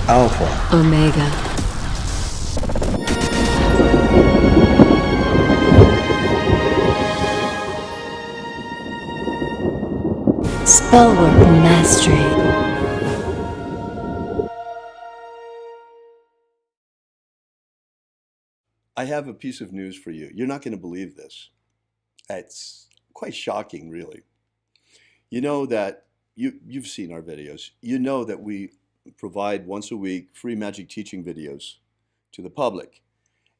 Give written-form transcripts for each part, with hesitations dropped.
Alpha Omega. Spellwork Mastery. I have a piece of news for you. You're not going to believe this. It's quite shocking, really. You know that you've seen our videos. You know that we provide once a week free magic teaching videos to the public.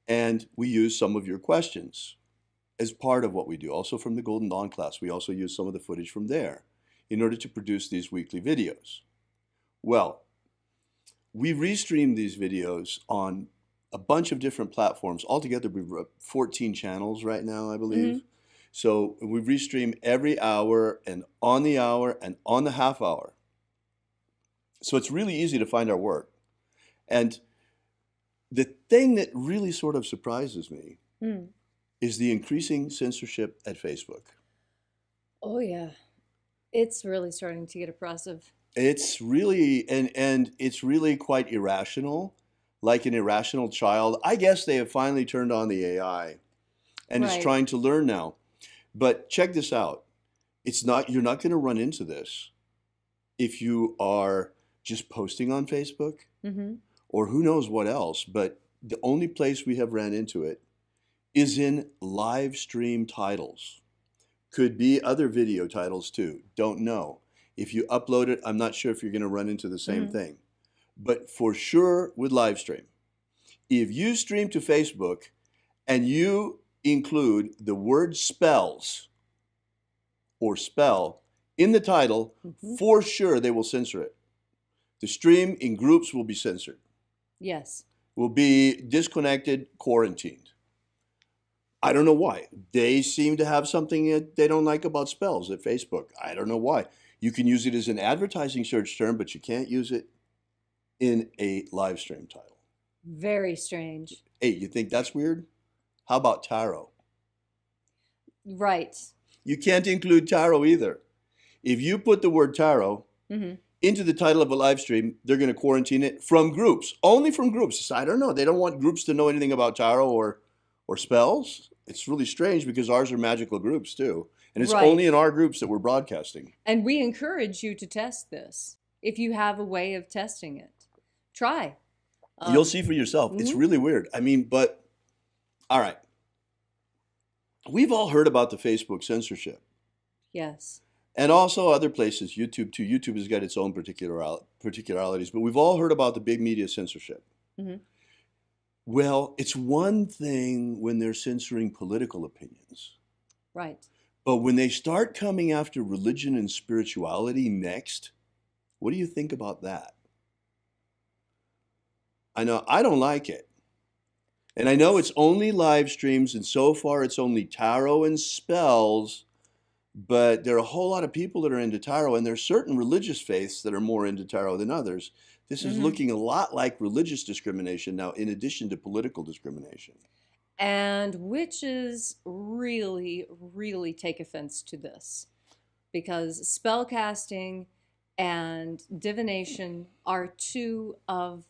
And we use some of your questions as part of what we do. Also from the Golden Dawn class, we also use some of the footage from there in order to produce these weekly videos. Well, we restream these videos on a bunch of different platforms. Altogether, we've 14 channels right now, I believe. Mm-hmm. So we restream every hour and on the half hour. So it's really easy to find our work. And the thing that really sort of surprises me is the increasing censorship at Facebook. Oh, yeah. It's really starting to get oppressive. It's really, and it's really quite irrational, like an irrational child. I guess they have finally turned on the AI and it's Right. trying to learn now. But check this out. You're not going to run into this if you are just posting on Facebook Mm-hmm. or who knows what else. But the only place we have ran into it is in live stream titles. Could be other video titles too. Don't know. If you upload it, I'm not sure if you're going to run into the same thing. But for sure with live stream, if you stream to Facebook and you include the word spells or spell in the title, for sure they will censor it. The stream in groups will be censored, Yes. will be disconnected, quarantined. I don't know why. They seem to have something that they don't like about spells at Facebook. I don't know why. You can use it as an advertising search term, but you can't use it in a live stream title. Very strange. Hey, you think that's weird? How about tarot? Right. You can't include tarot either. If you put the word tarot into the title of a live stream, they're going to quarantine it from groups, only from groups. I don't know. They don't want groups to know anything about tarot or spells. It's really strange because ours are magical groups too. And it's Right. only in our groups that we're broadcasting. And we encourage you to test this. If you have a way of testing it, try. You'll see for yourself. It's really weird. I mean, but all right. We've all heard about the Facebook censorship. Yes. And also other places, YouTube too. YouTube has got its own particularities, but we've all heard about the big media censorship. Well, it's one thing when they're censoring political opinions, Right. but when they start coming after religion and spirituality next, what do you think about that? I know I don't like it. And I know it's only live streams, and so far it's only tarot and spells, but there are a whole lot of people that are into tarot, and there are certain religious faiths that are more into tarot than others. This is looking a lot like religious discrimination now, in addition to political discrimination. And witches really, really take offense to this because spellcasting and divination are two of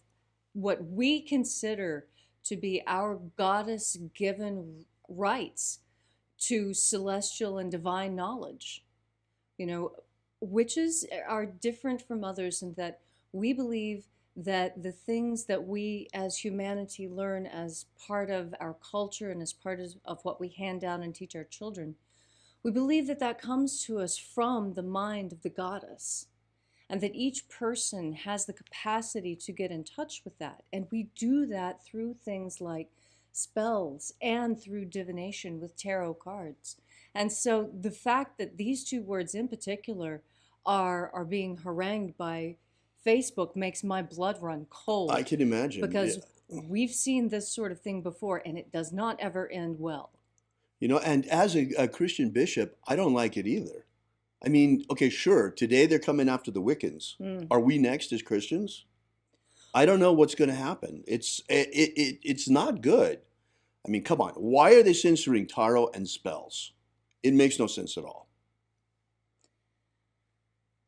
what we consider to be our goddess-given rights to celestial and divine knowledge. You know, witches are different from others in that we believe that the things that we as humanity learn as part of our culture and as part of what we hand down and teach our children, we believe that that comes to us from the mind of the goddess, and that each person has the capacity to get in touch with that. And we do that through things like spells and through divination with tarot cards. And so the fact that these two words in particular are being harangued by Facebook makes my blood run cold. I can imagine. Because we've seen this sort of thing before, and it does not ever end well. You know, and as a Christian bishop, I don't like it either. I mean, okay, sure, today they're coming after the Wiccans. Are we next as Christians? I don't know what's going to happen. It's not good. I mean, come on. Why are they censoring tarot and spells? It makes no sense at all.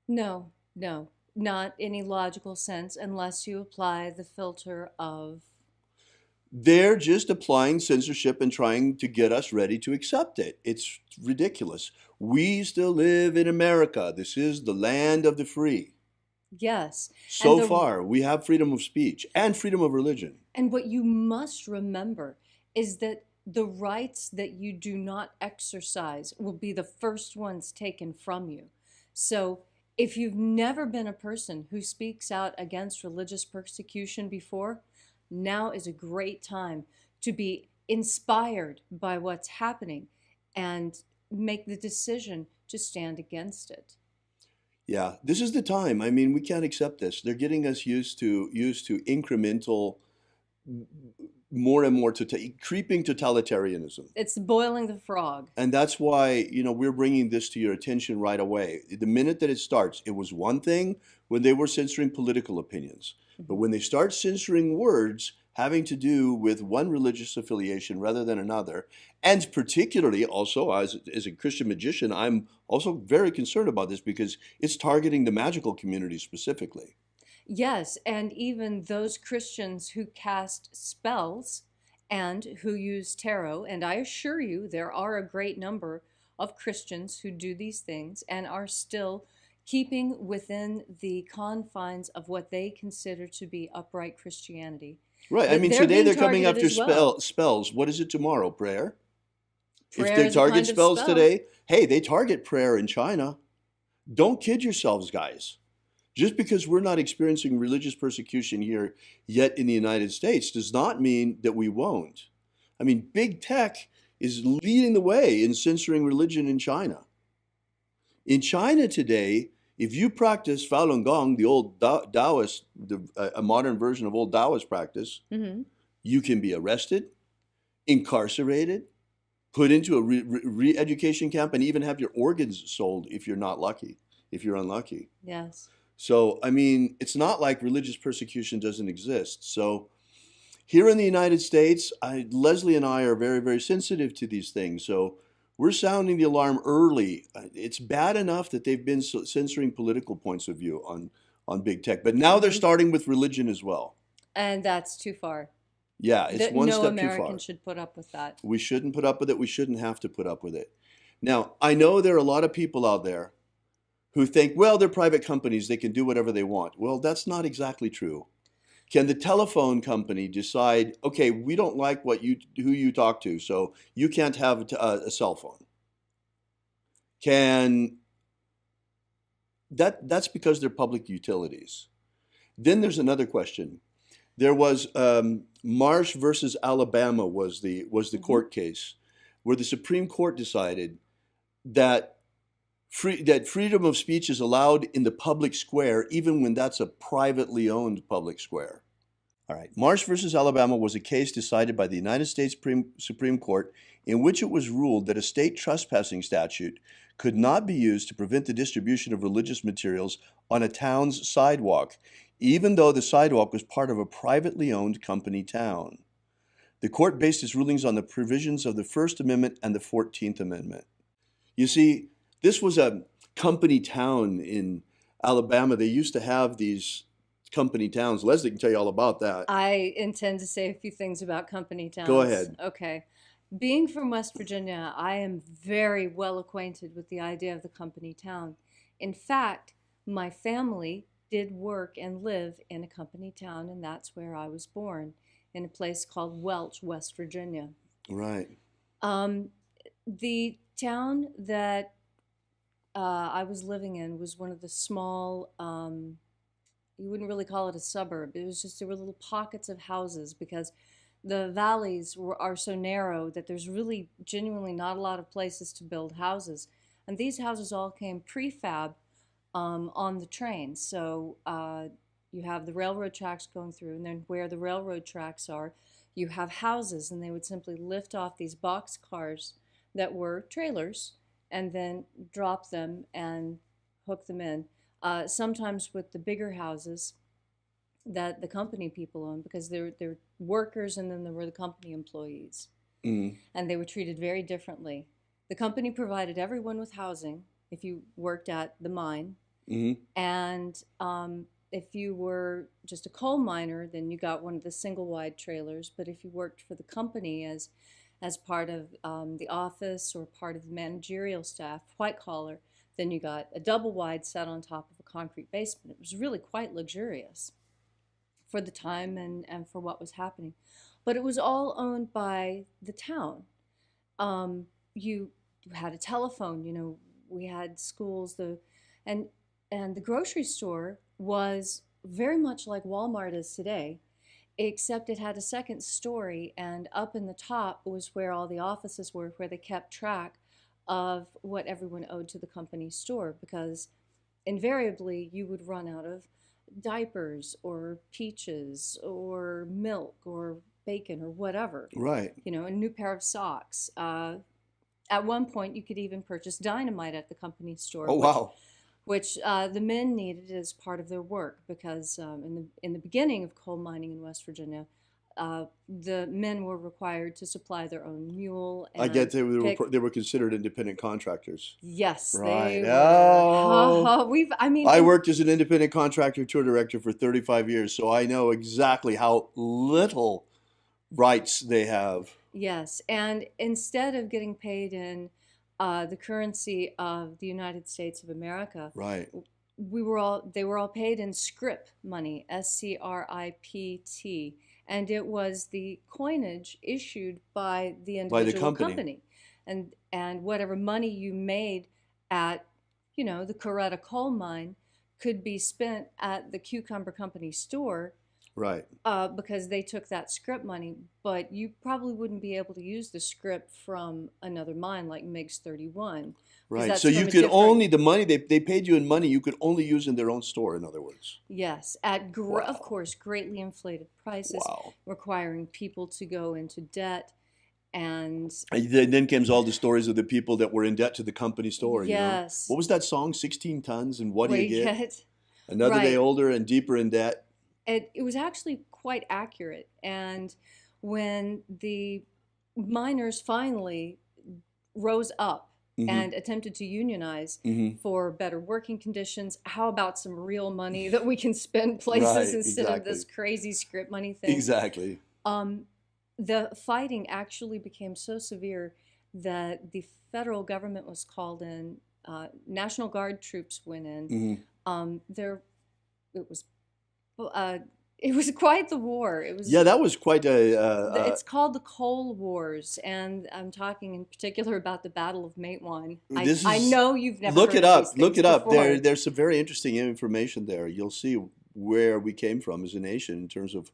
No, no. not any logical sense unless you apply the filter of, They're just applying censorship and trying to get us ready to accept it. It's ridiculous. We still live in America. This is the land of the free. yes. And So far, we have freedom of speech and freedom of religion. and what you must remember is that the rights that you do not exercise will be the first ones taken from you. So if you've never been a person who speaks out against religious persecution before, now is a great time to be inspired by what's happening and make the decision to stand against it. Yeah, this is the time. I mean, we can't accept this. They're getting us used to incremental, more and more creeping totalitarianism. It's boiling the frog. And that's why, we're bringing this to your attention right away. The minute that it starts, it was one thing when they were censoring political opinions. But when they start censoring words having to do with one religious affiliation rather than another, and particularly also as a Christian magician, I'm also very concerned about this because it's targeting the magical community specifically. Yes, and even those Christians who cast spells and who use tarot, and I assure you there are a great number of Christians who do these things and are still keeping within the confines of what they consider to be upright Christianity. Right. I But mean, they're today being they're coming targeted after as well. spells. What is it tomorrow? Prayer? If Prayer they is a kind target of spells spell. today, hey, they target prayer in China. Don't kid yourselves, guys. Just because we're not experiencing religious persecution here yet in the United States does not mean that we won't. I mean, big tech is leading the way in censoring religion in China. In China today, if you practice Falun Gong, the old Taoist, a modern version of old Taoist practice, Mm-hmm. you can be arrested, incarcerated, put into a re-education camp, and even have your organs sold if you're not lucky, if you're unlucky. Yes. So, I mean, it's not like religious persecution doesn't exist. So, here in the United States, Leslie and I are very, very sensitive to these things. So, we're sounding the alarm early. It's bad enough that they've been censoring political points of view on big tech, but now they're Mm-hmm. starting with religion as well. And that's too far. Yeah, it's That one no step too American far. should put up with that. We shouldn't put up with it. We shouldn't have to put up with it. Now, I know there are a lot of people out there who think, well, they're private companies, they can do whatever they want. Well, that's not exactly true. Can the telephone company decide, okay, we don't like who you talk to, so you can't have a cell phone? That's because they're public utilities. Then there's another question. There was Marsh versus Alabama was the court case where the Supreme Court decided that freedom of speech is allowed in the public square even when that's a privately owned public square. All right. Marsh versus Alabama was a case decided by the United States Supreme Court in which it was ruled that a state trespassing statute could not be used to prevent the distribution of religious materials on a town's sidewalk, even though the sidewalk was part of a privately owned company town. The court based its rulings on the provisions of the First Amendment and the 14th Amendment. You see, this was a company town in Alabama. They used to have these company towns. Leslie can tell you all about that. I intend to say a few things about company towns. Go ahead. Okay. Being from West Virginia, I am very well acquainted with the idea of the company town. In fact, my family did work and live in a company town, and that's where I was born, in a place called Welch, West Virginia. Right. The town that I was living in was one of the small, you wouldn't really call it a suburb. It was just, there were little pockets of houses because the valleys are so narrow that there's really genuinely not a lot of places to build houses. And these houses all came prefab on the train. So you have the railroad tracks going through, and then where the railroad tracks are, you have houses, and they would simply lift off these box cars that were trailers and then drop them and hook them in. Sometimes with the bigger houses that the company people owned, because they're workers and then there were the company employees. Mm. And they were treated very differently. The company provided everyone with housing if you worked at the mine, Hmm. And if you were just a coal miner, then you got one of the single wide trailers. But if you worked for the company as part of the office or part of the managerial staff, white collar, then you got a double wide set on top of a concrete basement. It was really quite luxurious for the time and for what was happening. But it was all owned by the town. You had a telephone, you know, we had schools, and the grocery store was very much like Walmart is today, except it had a second story, and up in the top was where all the offices were, where they kept track of what everyone owed to the company store, because invariably you would run out of diapers or peaches or milk or bacon or whatever, Right. you know, a new pair of socks. At one point, you could even purchase dynamite at the company store, Oh, wow. which the men needed as part of their work, because in the beginning of coal mining in West Virginia, the men were required to supply their own mule I and get pick. they were considered independent contractors. Yes, Right. they were. Oh. I mean, I worked as an independent contractor tour director for 35 years, so I know exactly how little rights they have. yes, and instead of getting paid in the currency of the United States of America, Right. they were all paid in scrip money, SCRIPT, and it was the coinage issued by the By the individual company. company, and whatever money you made at, you know, the Coretta coal mine could be spent at the Cucumber Company store, Right. because they took that scrip money, but you probably wouldn't be able to use the scrip from another mine like MiG's 31. Right. That's So you from a could different. only, the money they paid you in money, you could only use in their own store, in other words. Yes, at of Wow. course greatly inflated prices, Wow. requiring people to go into debt, and And then comes all the stories of the people that were in debt to the company store, you know. yes, What was that song, 16 tons, and what do what you do you get? get? Another day Right. older and deeper in debt. It was actually quite accurate, and when the miners finally rose up Hmm. and attempted to unionize Hmm. for better working conditions, how about some real money that we can spend places Right, instead of exactly. this crazy script money thing? Exactly. The fighting actually became so severe that the federal government was called in. National Guard troops went in. Hmm. There, it was, it was quite the war. It was. Yeah, that was quite It's called the Coal Wars, and I'm talking in particular about the Battle of Matewan. this I is, know you've never look heard it of up, these look things it up. before. There's some very interesting information there. You'll see where we came from as a nation in terms of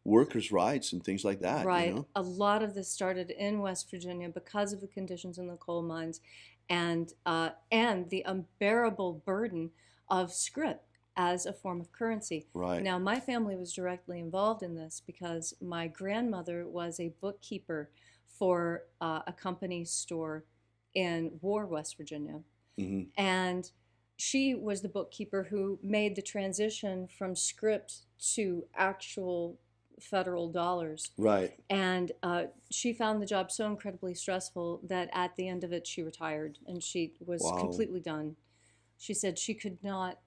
workers' rights and things like that, you Right. know. A lot of this started in West Virginia because of the conditions in the coal mines, and the unbearable burden of scrip as a form of currency. Right. Now, my family was directly involved in this because my grandmother was a bookkeeper for a company store in War, West Virginia. Hmm. And she was the bookkeeper who made the transition from script to actual federal dollars. Right. And she found the job so incredibly stressful that at the end of it, she retired and she was Wow. completely done. She said she could not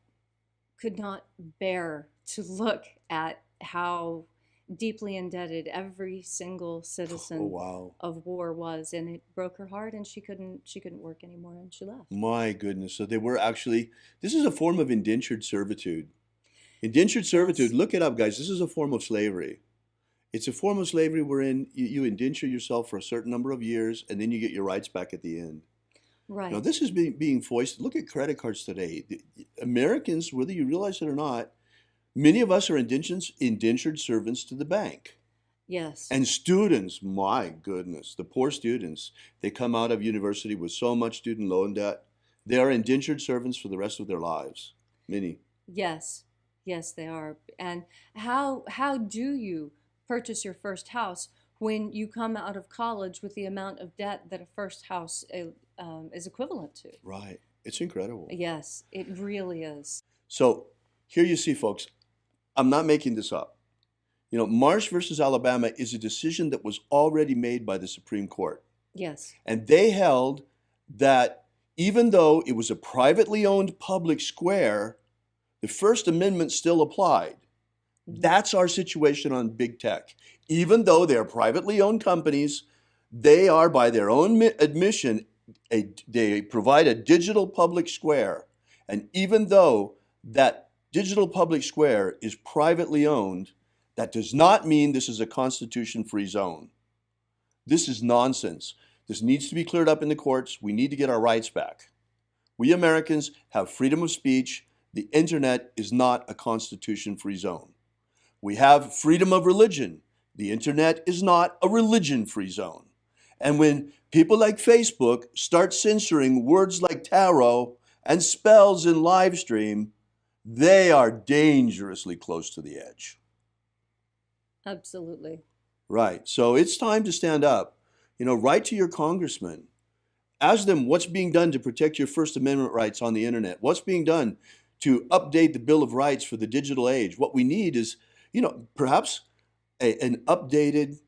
bear to look at how deeply indebted every single Oh, citizen wow. of War was, and it broke her heart, and she couldn't work anymore, and she left. My goodness. So they were actually, this is a form of indentured servitude. Indentured servitude, Yes. look it up, guys. This is a form of slavery. It's a form of slavery wherein you indenture yourself for a certain number of years and then you get your rights back at the end. Right. Now, this is being foisted. Look at credit cards today. Americans, whether you realize it or not, many of us are indentured servants to the bank. Yes. And students, my goodness, the poor students, they come out of university with so much student loan debt. They are indentured servants for the rest of their lives. Many. Yes. Yes, they are. And how do you purchase your first house when you come out of college with the amount of debt that a first house is equivalent to? Right. It's incredible. Yes, it really is. So here you see, folks, I'm not making this up. You know, Marsh versus Alabama is a decision that was already made by the Supreme Court. Yes. And they held that even though it was a privately owned public square, the First Amendment still applied. That's our situation on big tech. Even though they're privately owned companies, they are, by their own admission, they provide a digital public square. And even though that digital public square is privately owned, that does not mean this is a constitution-free zone. This is nonsense. This needs to be cleared up in the courts. We need to get our rights back. We Americans have freedom of speech. The internet is not a constitution-free zone. We have freedom of religion. The internet is not a religion-free zone. And when people like Facebook start censoring words like tarot and spells in Livestream, they are dangerously close to the edge. Absolutely. Right. So it's time to stand up. Write to your congressman. Ask them what's being done to protect your First Amendment rights on the internet. What's being done to update the Bill of Rights for the digital age. What we need is, perhaps an updated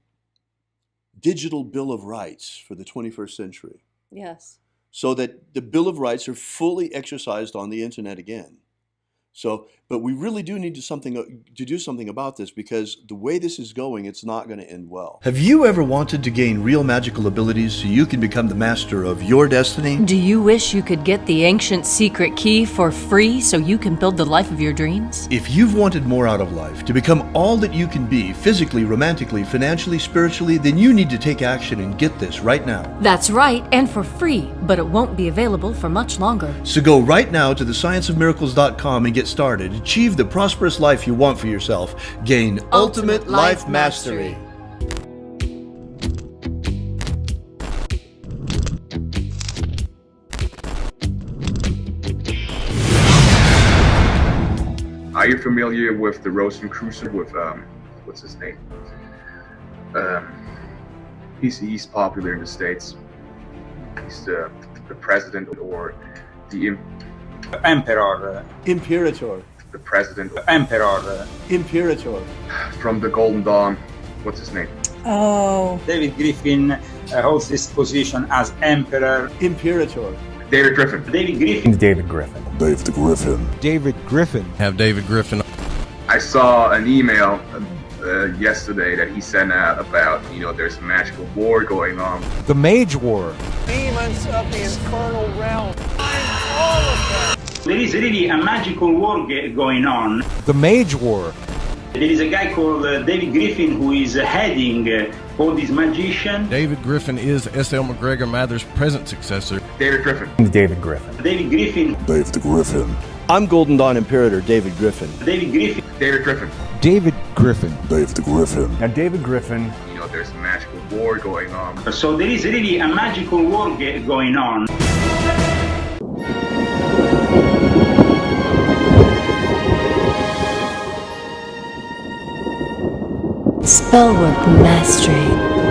digital Bill of Rights for the 21st century. Yes. So that the Bill of Rights are fully exercised on the internet again. But we really do need to do something about this, because the way this is going, it's not going to end well. Have you ever wanted to gain real magical abilities so you can become the master of your destiny? Do you wish you could get the ancient secret key for free so you can build the life of your dreams? If you've wanted more out of life, to become all that you can be, physically, romantically, financially, spiritually, then you need to take action and get this right now. That's right, and for free, but it won't be available for much longer. So go right now to thescienceofmiracles.com and get started. Achieve the prosperous life you want for yourself. Gain ultimate life mastery. Are you familiar with the Rosicrucian, with what's his name? He's popular in the States. He's the president, or the Emperor. Imperator. The president. Emperor. Imperator. From the Golden Dawn. What's his name? Oh. David Griffin holds this position as Emperor. Imperator. David Griffin. David Griffin. David Griffin. David Griffin. David Griffin. Have David Griffin. I saw an email yesterday that he sent out about, there's a magical war going on. The Mage War. Demons of the infernal realm. I'm all of them. There is really a magical war going on. The Mage War. There is a guy called David Griffin who is heading all these magicians. David Griffin is S.L. McGregor Mather's present successor. David Griffin. David Griffin. David Griffin. David Griffin. I'm Golden Dawn Imperator David Griffin. David Griffin. David Griffin. David Griffin. David Griffin. Now David Griffin. There's a magical war going on. So there is really a magical war going on. Spellwork Mastery.